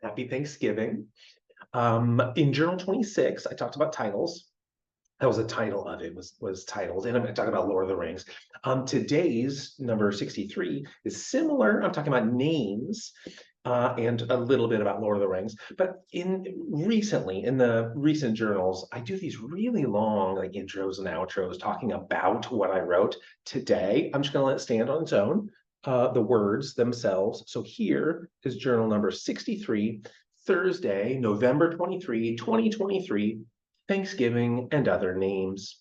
Happy Thanksgiving. In Journal 26, I talked about titles. That was the title of it, was titled, and I'm talking about Lord of the Rings. Today's number 63 is similar. I'm talking about names and a little bit about Lord of the Rings. But in the recent journals, I do these really long like intros and outros talking about what I wrote. Today, I'm just going to let it stand on its own, the words themselves. So here is journal number 63, Thursday, November 23, 2023. Thanksgiving and other names.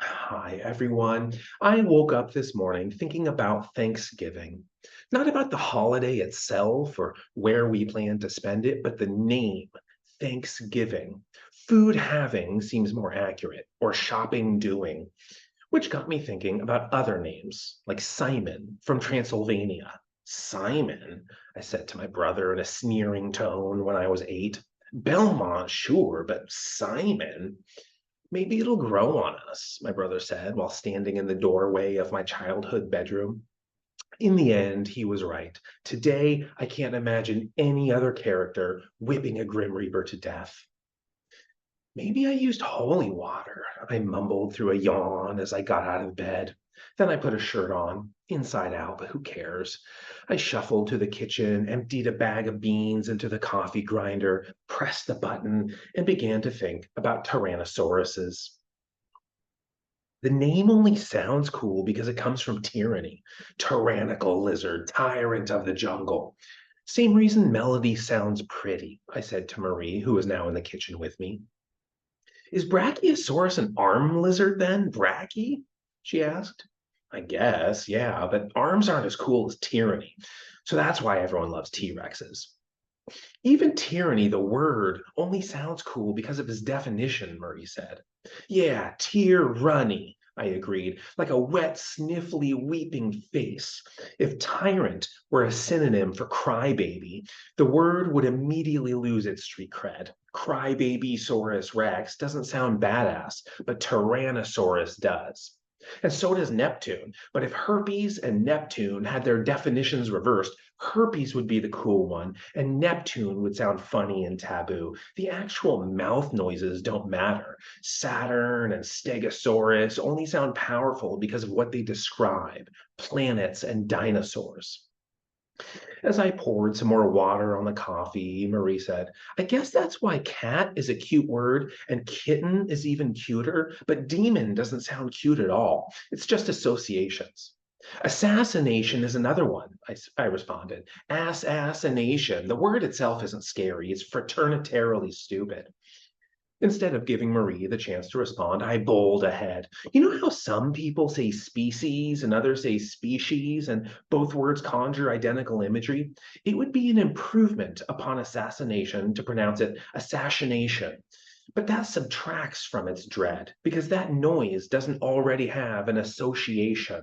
Hi, everyone. I woke up this morning thinking about Thanksgiving. Not about the holiday itself or where we plan to spend it, but the name, Thanksgiving. Food having seems more accurate, or shopping doing, which got me thinking about other names, like Simon from Transylvania. Simon, I said to my brother in a sneering tone when I was 8. Belmont, sure, but Simon? Maybe it'll grow on us, my brother said while standing in the doorway of my childhood bedroom. In the end, he was right. Today, I can't imagine any other character whipping a Grim Reaper to death. Maybe I used holy water, I mumbled through a yawn as I got out of bed. Then I put a shirt on, inside out, but who cares? I shuffled to the kitchen, emptied a bag of beans into the coffee grinder, pressed the button, and began to think about Tyrannosauruses. The name only sounds cool because it comes from tyranny. Tyrannical lizard, tyrant of the jungle. Same reason Melody sounds pretty, I said to Marie, who was now in the kitchen with me. Is Brachiosaurus an arm lizard then? Brachy? She asked. I guess, yeah, but arms aren't as cool as tyranny. So that's why everyone loves T-Rexes. Even tyranny, the word, only sounds cool because of its definition, Murray said. Yeah, tyranny, I agreed, like a wet, sniffly, weeping face. If tyrant were a synonym for crybaby, the word would immediately lose its street cred. Crybaby Saurus Rex doesn't sound badass, but Tyrannosaurus does. And so does Neptune. But if herpes and Neptune had their definitions reversed, herpes would be the cool one, and Neptune would sound funny and taboo. The actual mouth noises don't matter. Saturn and Stegosaurus only sound powerful because of what they describe, planets and dinosaurs. As I poured some more water on the coffee, Marie said, I guess that's why cat is a cute word and kitten is even cuter, but demon doesn't sound cute at all. It's just associations. Assassination is another one, I responded. Assassination. The word itself isn't scary, it's fraternitarily stupid. Instead of giving Marie the chance to respond, I bowled ahead. You know how some people say species and others say species, and both words conjure identical imagery? It would be an improvement upon assassination to pronounce it assassination. But that subtracts from its dread, because that noise doesn't already have an association.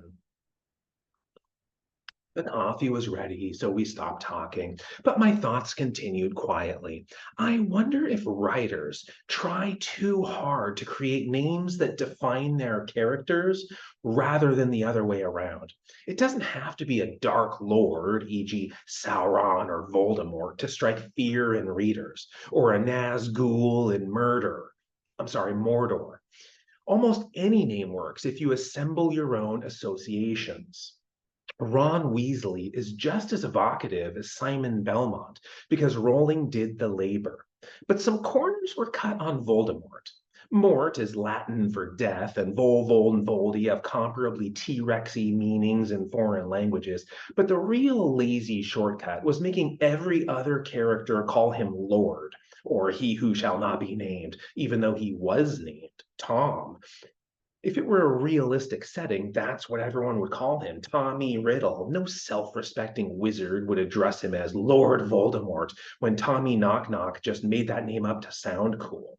The coffee was ready, so we stopped talking, but my thoughts continued quietly. I wonder if writers try too hard to create names that define their characters rather than the other way around. It doesn't have to be a dark lord, e.g., Sauron or Voldemort, to strike fear in readers, or a Nazgul in Mordor. Almost any name works if you assemble your own associations. Ron Weasley is just as evocative as Simon Belmont because Rowling did the labor. But some corners were cut on Voldemort. Mort is Latin for death, and Volvold and Voldy have comparably T-Rexy meanings in foreign languages. But the real lazy shortcut was making every other character call him Lord, or he who shall not be named, even though he was named Tom. If it were a realistic setting, that's what everyone would call him, Tommy Riddle. No self-respecting wizard would address him as Lord Voldemort when Tommy Knock Knock just made that name up to sound cool.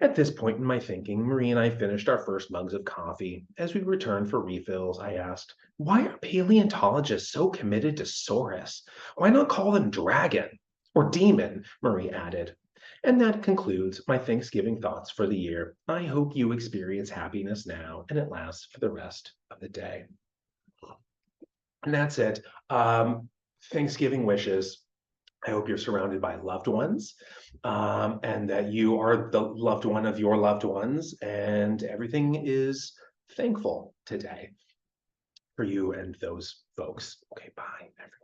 At this point in my thinking, Marie and I finished our first mugs of coffee. As we returned for refills, I asked, why are paleontologists so committed to Saurus? Why not call them dragon? Or demon, Marie added. And that concludes my Thanksgiving thoughts for the year. I hope you experience happiness now and it lasts for the rest of the day. And that's it. Thanksgiving wishes. I hope you're surrounded by loved ones, and that you are the loved one of your loved ones, and everything is thankful today for you and those folks. Okay, bye, everyone.